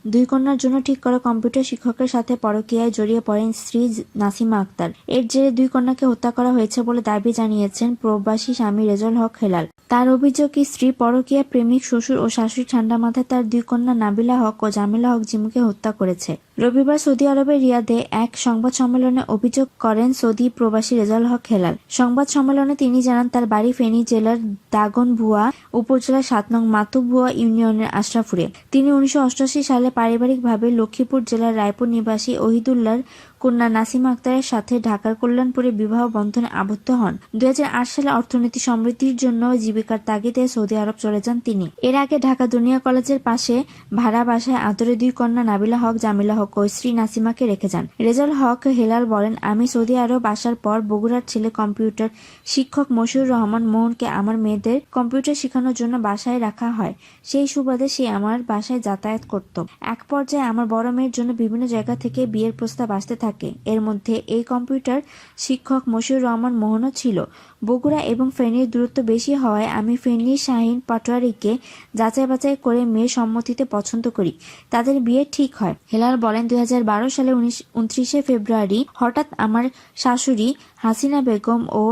দুই কন্যার জন্য ঠিক করা কম্পিউটার শিক্ষকের সাথে পরকীয়ায় জড়িয়ে পড়েন স্ত্রী নাসিমা আক্তার। এর জেরে দুই কন্যাকে হত্যা করা হয়েছে বলে দাবি জানিয়েছেন প্রবাসী স্বামী রেজাউল হক হেলাল। তার অভিযোগ, স্ত্রী, পরকীয়া প্রেমিক শ্বশুর ও শাশুড়ি ঠান্ডা মাথায় তার দুই কন্যা নাবিলা হক ও জামিলা হক জিমুকে হত্যা করেছে। রবিবার সৌদি আরবের রিয়াদে এক সংবাদ সম্মেলনে অভিযোগ করেন সৌদি প্রবাসী রেজাউল হক হেলাল। সংবাদ সম্মেলনে তিনি জানান, তার বাড়ি ফেনী জেলার দাগনভূঞা উপজেলার ৭ নং মাতুভূঞা ইউনিয়নের আশরাফপুরে। তিনি ১৯৮৮ সালে পারিবারিকভাবে লক্ষ্মীপুর জেলার রায়পুর নিবাসী ওহিদুল্লাহর কন্যা নাসিমা আক্তারের সাথে ঢাকার কল্যাণপুরে বিবাহ বন্ধনে আবদ্ধ হন। ২০০৮ সালে অর্থনৈতিক সমৃদ্ধির জন্য জীবিকার তাগিদে সৌদি আরব চলে যান তিনি। এর আগে ঢাকা দুনিয়া কলেজের পাশে ভাড়া বাসায় আদরে দুই কন্যা নাবিলা হক, জামিলা হক ও স্ত্রী নাসিমাকে রেখে যান। রেজাউল হক হেলাল বলেন, আমি সৌদি আরব আসার পর বগুড়ার ছেলে কম্পিউটার শিক্ষক মশিউর রহমান মোহনকে আমার মেয়েদের কম্পিউটার শেখানোর জন্য বাসায় রাখা হয়। সেই সুবাদে সে আমার বাসায় যাতায়াত করত। এক পর্যায়ে আমার বড় মেয়ের জন্য বিভিন্ন জায়গা থেকে বিয়ের প্রস্তাব আসতে থাকে। এর মধ্যে এই কম্পিউটার শিক্ষক মশিউর রহমান মোহনও ছিল। বগুড়া এবং ফেনীর দূরত্ব বেশি হওয়ায় আমি ফেনীর শাহীন পাটোয়ারীকে যাচাই বাছাই করে মেয়ের সম্মতিতে পছন্দ করি। তাদের বিয়ে ঠিক হয়। হেলাল বলেন, ২০১২ সালে ২৯ ফেব্রুয়ারি হঠাৎ আমার শাশুড়ি হাসিনা বেগম ও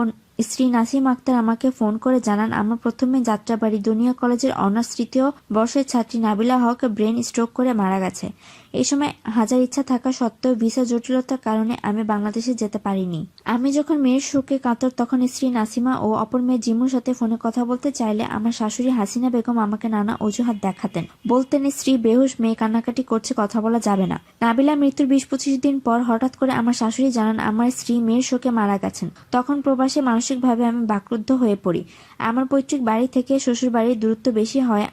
স্ত্রী নাসিমা আক্তার আমাকে ফোন করে জানান, আমার প্রথমে যাত্রাবাড়ি দুনিয়া কলেজের অনার্স ৩য় বর্ষের ছাত্রী নাবিলা হক ব্রেন স্ট্রোক করে মারা গেছে। এই সময় হাজার ইচ্ছা থাকা সত্ত্বেও ভিসা জটিলতার কারণে আমি বাংলাদেশে যেতে পারিনি। আমি যখন মেয়ের শোকে কাতর, তখন স্ত্রী নাসিমা ও অপর মেয়ে জিমুর সাথে ফোনে কথা বলতে চাইলে আমার শাশুড়ি হাসিনা বেগম আমাকে নানা অজুহাত দেখাতেন। বলতেন, স্ত্রী বেহুশ, মেয়ে কান্নাকাটি করছে, কথা বলা যাবে না। নাবিলা মৃত্যুর ২০-২৫ দিন পর হঠাৎ করে আমার শাশুড়ি জানান আমার স্ত্রী মেয়ের শোকে মারা গেছেন। তখন প্রবাসে মানসিকভাবে আমি বাকরুদ্ধ হয়ে পড়ি। আমার পৈতৃক বাড়ি থেকে শ্বশুর বাড়ির দূরত্ব বেশি হয়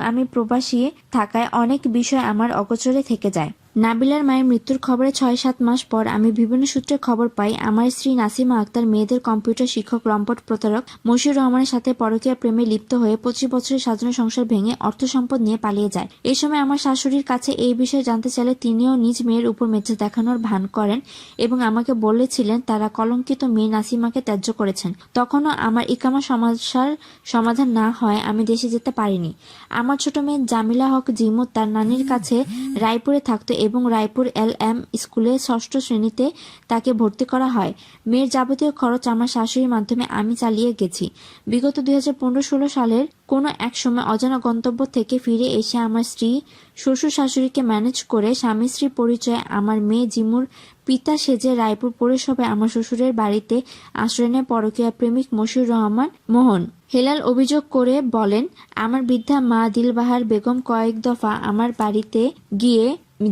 আমি প্রবাসী থাকায় অনেক বিষয় আমার অগোচরে থেকে যায়। নাবিলার মায়ের মৃত্যুর খবরে ৬-৭ মাস পর আমি বিভিন্ন সূত্রে খবর পাই আমার স্ত্রী নাসিমা আক্তার মেয়েদের কম্পিউটার শিক্ষক লম্পট প্রতারক মশিউর রহমানের সাথে পরকীয়া প্রেমে লিপ্ত হয়ে ২৫ বছরের সাজানো সংসার ভেঙে অর্থ সম্পদ নিয়ে পালিয়ে যায়। এই সময় আমার শাশুড়ির কাছে এই বিষয়ে জানতে চাইলে তিনিও নিজ মেয়ের উপর মেজাজ দেখানোর ভান করেন এবং আমাকে বলেছিলেন তারা কলঙ্কিত মেয়ে নাসিমাকে ত্যায্য করেছেন। তখনও আমার ইকামা সমস্যার সমাধান না হয় আমি দেশে যেতে পারিনি। আমার ছোট মেয়ে জামিলা হক জিমু তার নানির কাছে রায়পুরে থাকতো এবং রায়পুর LM স্কুলে ৬ষ্ঠ শ্রেণীতে তাকে ভর্তি করা হয়। মেয়ের যাবতীয় খরচ আমার শাশুড়ির মাধ্যমে আমি চালিয়ে গেছি। বিগত ২০১৫-১৬ সালের কোনো এক সময় অজানা গন্তব্য থেকে ফিরে এসে আমার স্ত্রী শ্বশুর শাশুড়িকে ম্যানেজ করে স্বামী স্ত্রী পরিচয়ে আমার মেয়ে জিমুর পিতা সেজে রায়পুর পৌরসভায় আমার শ্বশুরের বাড়িতে আশ্রয় নেয় পরকীয়া প্রেমিক মশিউর রহমান মোহন। হেলাল অভিযোগ করে বলেন, আমার বৃদ্ধা মা দিলবাহার বেগম কয়েক দফা আমার বাড়িতে গিয়ে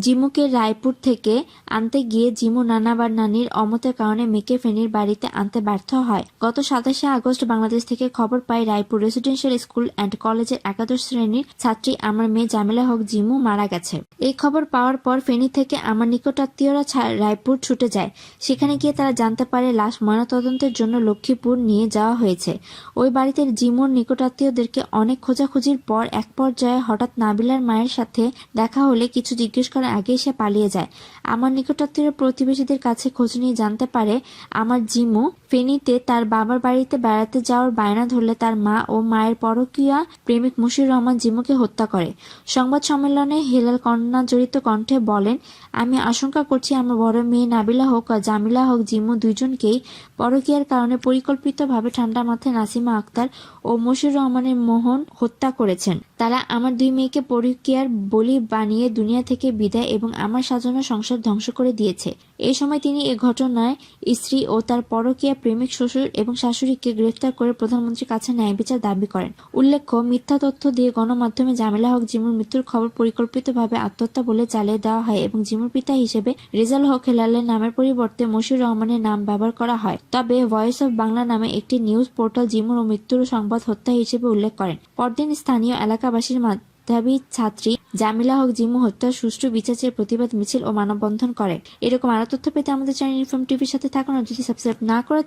জিমুকে রায়পুর থেকে আনতে গিয়ে জিমু নানা বা নানির অমতের কারণে মেয়েকে ফেনীর বাড়িতে আনতে ব্যর্থ হয়। গত ২৭শে আগস্ট বাংলাদেশ থেকে খবর পাই রায়পুর রেসিডেন্সিয়াল স্কুল অ্যান্ড কলেজের একাদশ শ্রেণীর ছাত্রী আমার মেয়ে জামিলা হক জিমু মারা গেছে। এই খবর পাওয়ার পর ফেনী থেকে আমার নিকটাত্মীয়রা রায়পুর ছুটে যায়। সেখানে গিয়ে তারা জানতে পারে লাশ ময়নাতদন্তের জন্য লক্ষ্মীপুর নিয়ে যাওয়া হয়েছে। ওই বাড়িতে জিমুর নিকটাত্মীয়দেরকে অনেক খোঁজাখুঁজির পর এক পর্যায়ে হঠাৎ নাবিলার মায়ের সাথে দেখা হলে কিছু জিজ্ঞেস করার আগেই সে পালিয়ে যায়। আমার নিকটাত্মীয় প্রতিবেশীদের কাছে খোঁজ নিয়ে জানতে পারে আমার জিমু ফেনীতে তার বাবার বাড়িতে বেড়াতে যাওয়ার বায়না ধরলে তার মা ও মায়ের পরকীয়া প্রেমিক মশিউর রহমান জিমুকে হত্যা করে। সংবাদ সম্মেলনে হেলাল কন্যা জড়িত কণ্ঠে বলেন, আমি আশঙ্কা করছি আমার বড় মেয়ে নাবিলা হোক আর জামিলা হোক জিমু দুইজনকেই পরকীয়ার কারণে পরিকল্পিতভাবে ঠান্ডা মাথায় নাসিমা আক্তার ও মশিউর রহমানের মোহন হত্যা করেছেন। তারা আমার দুই মেয়েকে পরকীয়ার বলি বানিয়ে দুনিয়া থেকে বিদায় এবং আমার সাজানো সংসার ধ্বংস করে দিয়েছে। এই সময় তিনি এ ঘটনায় স্ত্রী ও তার পরকীয়া প্রেমিক শ্বশুর এবং শাশুড়িকে গ্রেফতার করে প্রধানমন্ত্রীর কাছে ন্যায় বিচার দাবি করেন। উল্লেখ্য, মিথ্যা তথ্য দিয়ে গণমাধ্যমে জামিলা হক জিমুর মৃত্যুর খবর পরিকল্পিতভাবে আত্মহত্যা বলে চালিয়ে দেওয়া হয় এবং জিমুর পিতা হিসেবে রেজাউল হক হেলালের নামের পরিবর্তে মশিউর রহমানের নাম ব্যবহার করা হয়। তবে ভয়েস অব বাংলা নামে একটি নিউজ পোর্টাল জিমুর মৃত্যুর সংবাদ হত্যা হিসেবে উল্লেখ করেন। পরদিন স্থানীয় এলাকাবাসীর মেধাবী ছাত্রী জামিলা হক জিমু হত্যার সুষ্ঠু বিচার চেয়ে প্রতিবাদ মিছিল ও মানববন্ধন করে। এরকম আরো তথ্য পেতে আমাদের চ্যানেল ইনফর্ম টিভির সাথে থাকুন আর যদি সাবস্ক্রাইব না করে